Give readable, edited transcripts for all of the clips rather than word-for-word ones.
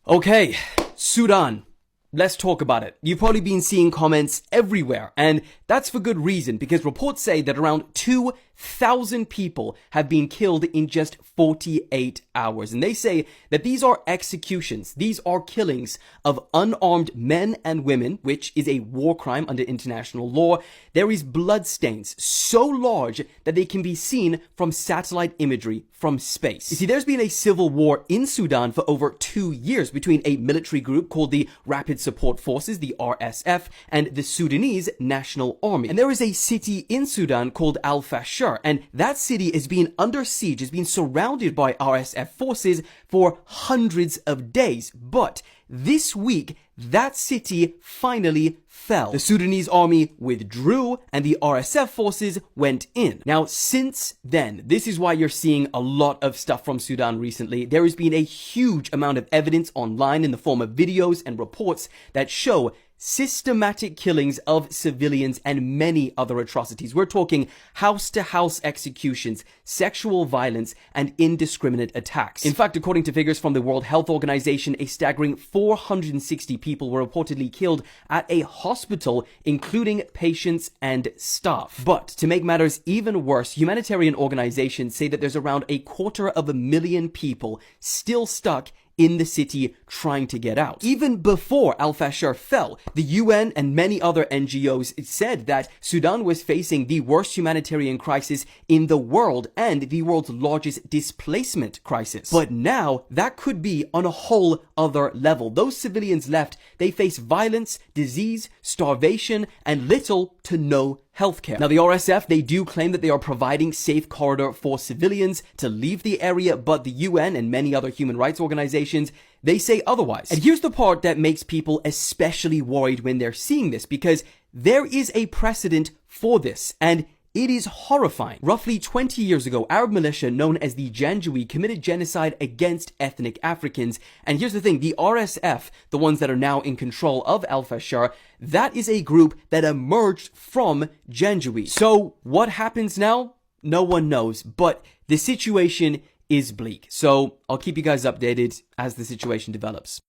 Okay, Sudan. Let's talk about it. You've probably been seeing comments everywhere, and that's for good reason, because reports say that around 2,000 people have been killed in just 48 hours. And they say that these are executions. These are killings of unarmed men and women, which is a war crime under international law. There is bloodstains so large that they can be seen from satellite imagery from space. You see, there's been a civil war in Sudan for over 2 years between a military group called the Rapid Support Forces, the RSF, and the Sudanese National Army. And there is a city in Sudan called Al Fashir, and that city has been under siege, has been surrounded by RSF forces for hundreds of days. But this week, that city finally fell. The Sudanese army withdrew and the RSF forces went in. Now, since then, this is why you're seeing a lot of stuff from Sudan recently. There has been a huge amount of evidence online in the form of videos and reports that show systematic killings of civilians and many other atrocities. We're talking house-to-house executions, sexual violence, and indiscriminate attacks. In fact, according to figures from the World Health Organization, a staggering 460 people were reportedly killed at a hospital, including patients and staff. But to make matters even worse, humanitarian organizations say that there's around 250,000 people still stuck in the city trying to get out. Even before Al Fashir fell, the UN and many other NGOs said that Sudan was facing the worst humanitarian crisis in the world and the world's largest displacement crisis. But now, that could be on a whole other level. Those civilians left, they face violence, disease, starvation, and little to no healthcare. Now, the RSF, they do claim that they are providing safe corridor for civilians to leave the area, but the UN and many other human rights organizations, they say otherwise. And here's the part that makes people especially worried when they're seeing this, because there is a precedent for this, and it is horrifying. Roughly 20 years ago, Arab militia known as the Janjaweed committed genocide against ethnic Africans. And here's the thing, the RSF, the ones that are now in control of Al Fashir, that is a group that emerged from Janjaweed. So what happens now? No one knows, but the situation is bleak. So I'll keep you guys updated as the situation develops.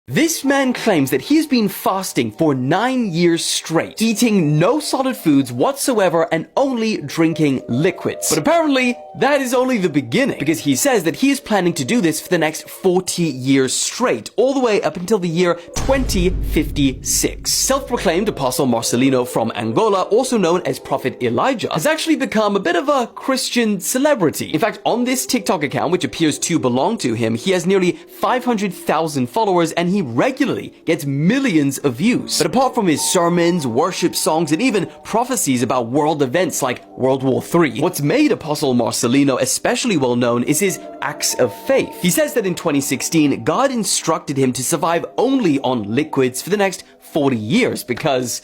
This man claims that he's been fasting for 9 years straight, eating no solid foods whatsoever and only drinking liquids. But apparently, that is only the beginning, because he says that he is planning to do this for the next 40 years straight, all the way up until the year 2056. Self-proclaimed Apostle Marcelino from Angola, also known as Prophet Elijah, has actually become a bit of a Christian celebrity. In fact, on this TikTok account, which appears to belong to him, he has nearly 500,000 followers, and he regularly gets millions of views. But apart from his sermons, worship songs, and even prophecies about world events like World War III, what's made Apostle Marcelino especially well known is his acts of faith. He says that in 2016, God instructed him to survive only on liquids for the next 40 years because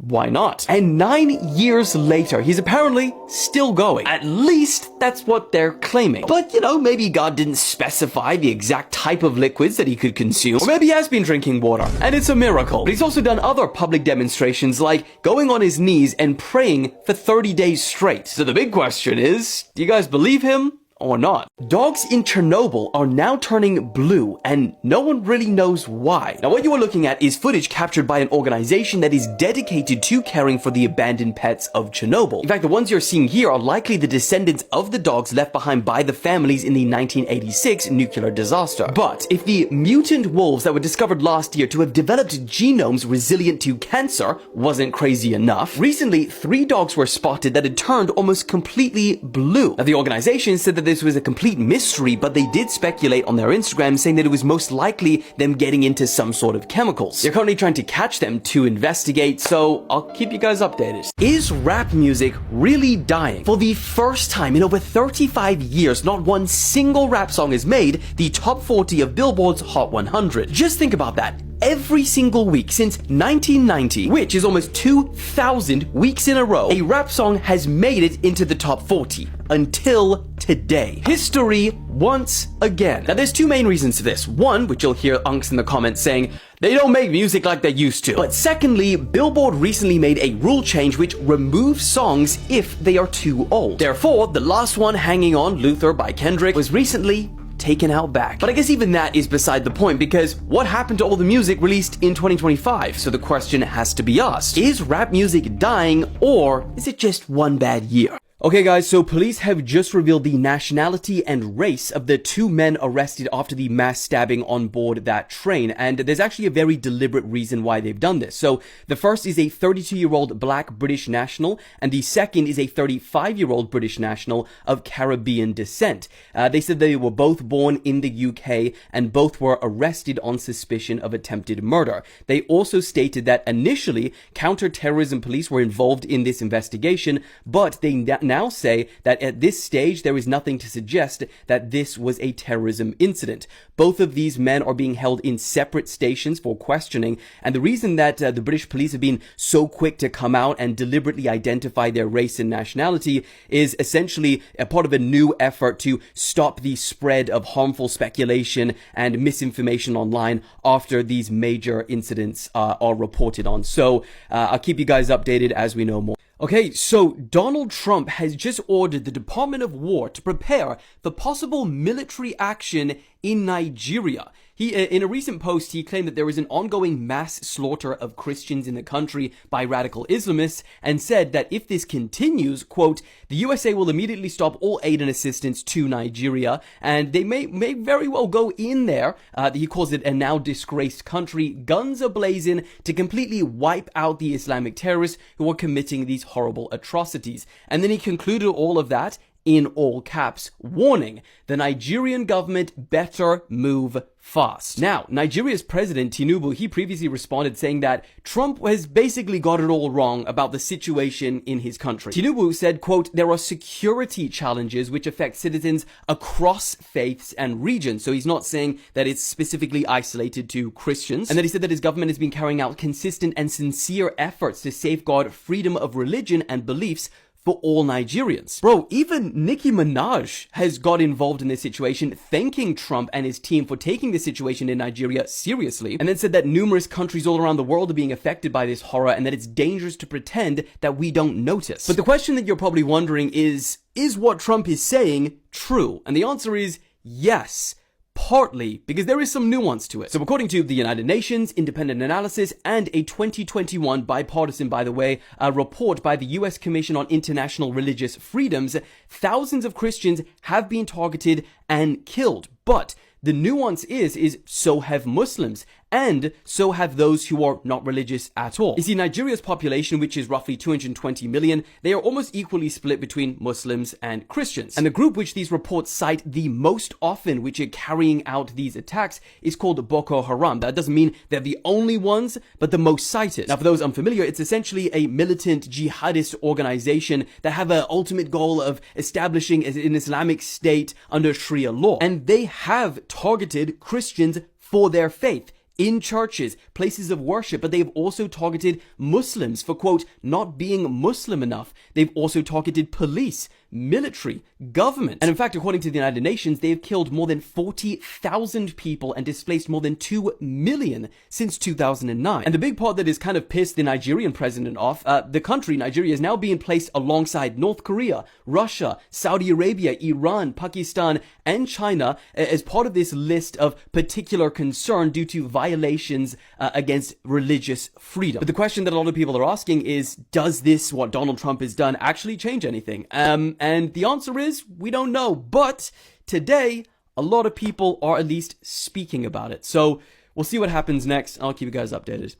why not? And 9 years later, he's apparently still going. At least that's what they're claiming. But, you know, maybe God didn't specify the exact type of liquids that he could consume. Or maybe he has been drinking water, and it's a miracle. But he's also done other public demonstrations like going on his knees and praying for 30 days straight. So the big question is, do you guys believe him or not? Dogs in Chernobyl are now turning blue, and no one really knows why. Now, what you are looking at is footage captured by an organization that is dedicated to caring for the abandoned pets of Chernobyl. In fact, the ones you're seeing here are likely the descendants of the dogs left behind by the families in the 1986 nuclear disaster. But if the mutant wolves that were discovered last year to have developed genomes resilient to cancer wasn't crazy enough, recently 3 dogs were spotted that had turned almost completely blue. Now, the organization said that this was a complete mystery, but they did speculate on their Instagram saying that it was most likely them getting into some sort of chemicals. They're currently trying to catch them to investigate, so I'll keep you guys updated. Is rap music really dying? For the first time in over 35 years, not one single rap song has made the top 40 of Billboard's Hot 100. Just think about that. Every single week since 1990, which is almost 2,000 weeks in a row, a rap song has made it into the top 40 until today. History once again. Now, there's 2 main reasons to this. One, which you'll hear unks in the comments saying, they don't make music like they used to. But secondly, Billboard recently made a rule change which removes songs if they are too old. Therefore, the last one, Hanging On, Luther by Kendrick, was recently taken out back. But I guess even that is beside the point, because what happened to all the music released in 2025? So the question has to be asked, is rap music dying, or is it just one bad year? Okay guys, so police have just revealed the nationality and race of the two men arrested after the mass stabbing on board that train, and there's actually a very deliberate reason why they've done this. So the first is a 32-year-old black British national, and the second is a 35-year-old British national of Caribbean descent. They said they were both born in the UK and both were arrested on suspicion of attempted murder. They also stated that initially counter-terrorism police were involved in this investigation, but they now say that at this stage there is nothing to suggest that this was a terrorism incident. Both of these men are being held in separate stations for questioning, and the reason that the British police have been so quick to come out and deliberately identify their race and nationality is essentially a part of a new effort to stop the spread of harmful speculation and misinformation online after these major incidents are reported on. So I'll keep you guys updated as we know more. Okay, so Donald Trump has just ordered the Department of War to prepare for possible military action in Nigeria. In a recent post, he claimed that there is an ongoing mass slaughter of Christians in the country by radical Islamists, and said that if this continues, quote, the USA will immediately stop all aid and assistance to Nigeria, and they may very well go in there, he calls it a now disgraced country, guns a-blazing, to completely wipe out the Islamic terrorists who are committing these horrible atrocities. And then he concluded all of that in all caps, warning, the Nigerian government better move fast. Now, Nigeria's president, Tinubu, he previously responded saying that Trump has basically got it all wrong about the situation in his country. Tinubu said, quote, there are security challenges which affect citizens across faiths and regions. So he's not saying that it's specifically isolated to Christians. And then he said that his government has been carrying out consistent and sincere efforts to safeguard freedom of religion and beliefs for all Nigerians. Bro, even Nicki Minaj has got involved in this situation, thanking Trump and his team for taking the situation in Nigeria seriously, and then said that numerous countries all around the world are being affected by this horror and that it's dangerous to pretend that we don't notice. But the question that you're probably wondering is what Trump is saying true? And the answer is yes. Partly, because there is some nuance to it. So according to the United Nations, independent analysis, and a 2021 bipartisan, by the way, report by the US Commission on International Religious Freedoms, thousands of Christians have been targeted and killed. But the nuance is so have Muslims, and so have those who are not religious at all. You see, Nigeria's population, which is roughly 220 million, they are almost equally split between Muslims and Christians. And the group which these reports cite the most often, which are carrying out these attacks, is called Boko Haram. That doesn't mean they're the only ones, but the most cited. Now, for those unfamiliar, it's essentially a militant jihadist organization that have an ultimate goal of establishing an Islamic state under Sharia law. And they have targeted Christians for their faith in churches, places of worship, but they've also targeted Muslims for, quote, not being Muslim enough. They've also targeted police, military, government. And in fact, according to the United Nations, they have killed more than 40,000 people and displaced more than 2 million since 2009. And the big part that has kind of pissed the Nigerian president off, the country, Nigeria, is now being placed alongside North Korea, Russia, Saudi Arabia, Iran, Pakistan, and China as part of this list of particular concern due to violations against religious freedom. But the question that a lot of people are asking is, does this, what Donald Trump has done, actually change anything? And the answer is, we don't know. But today, a lot of people are at least speaking about it. So we'll see what happens next. I'll keep you guys updated.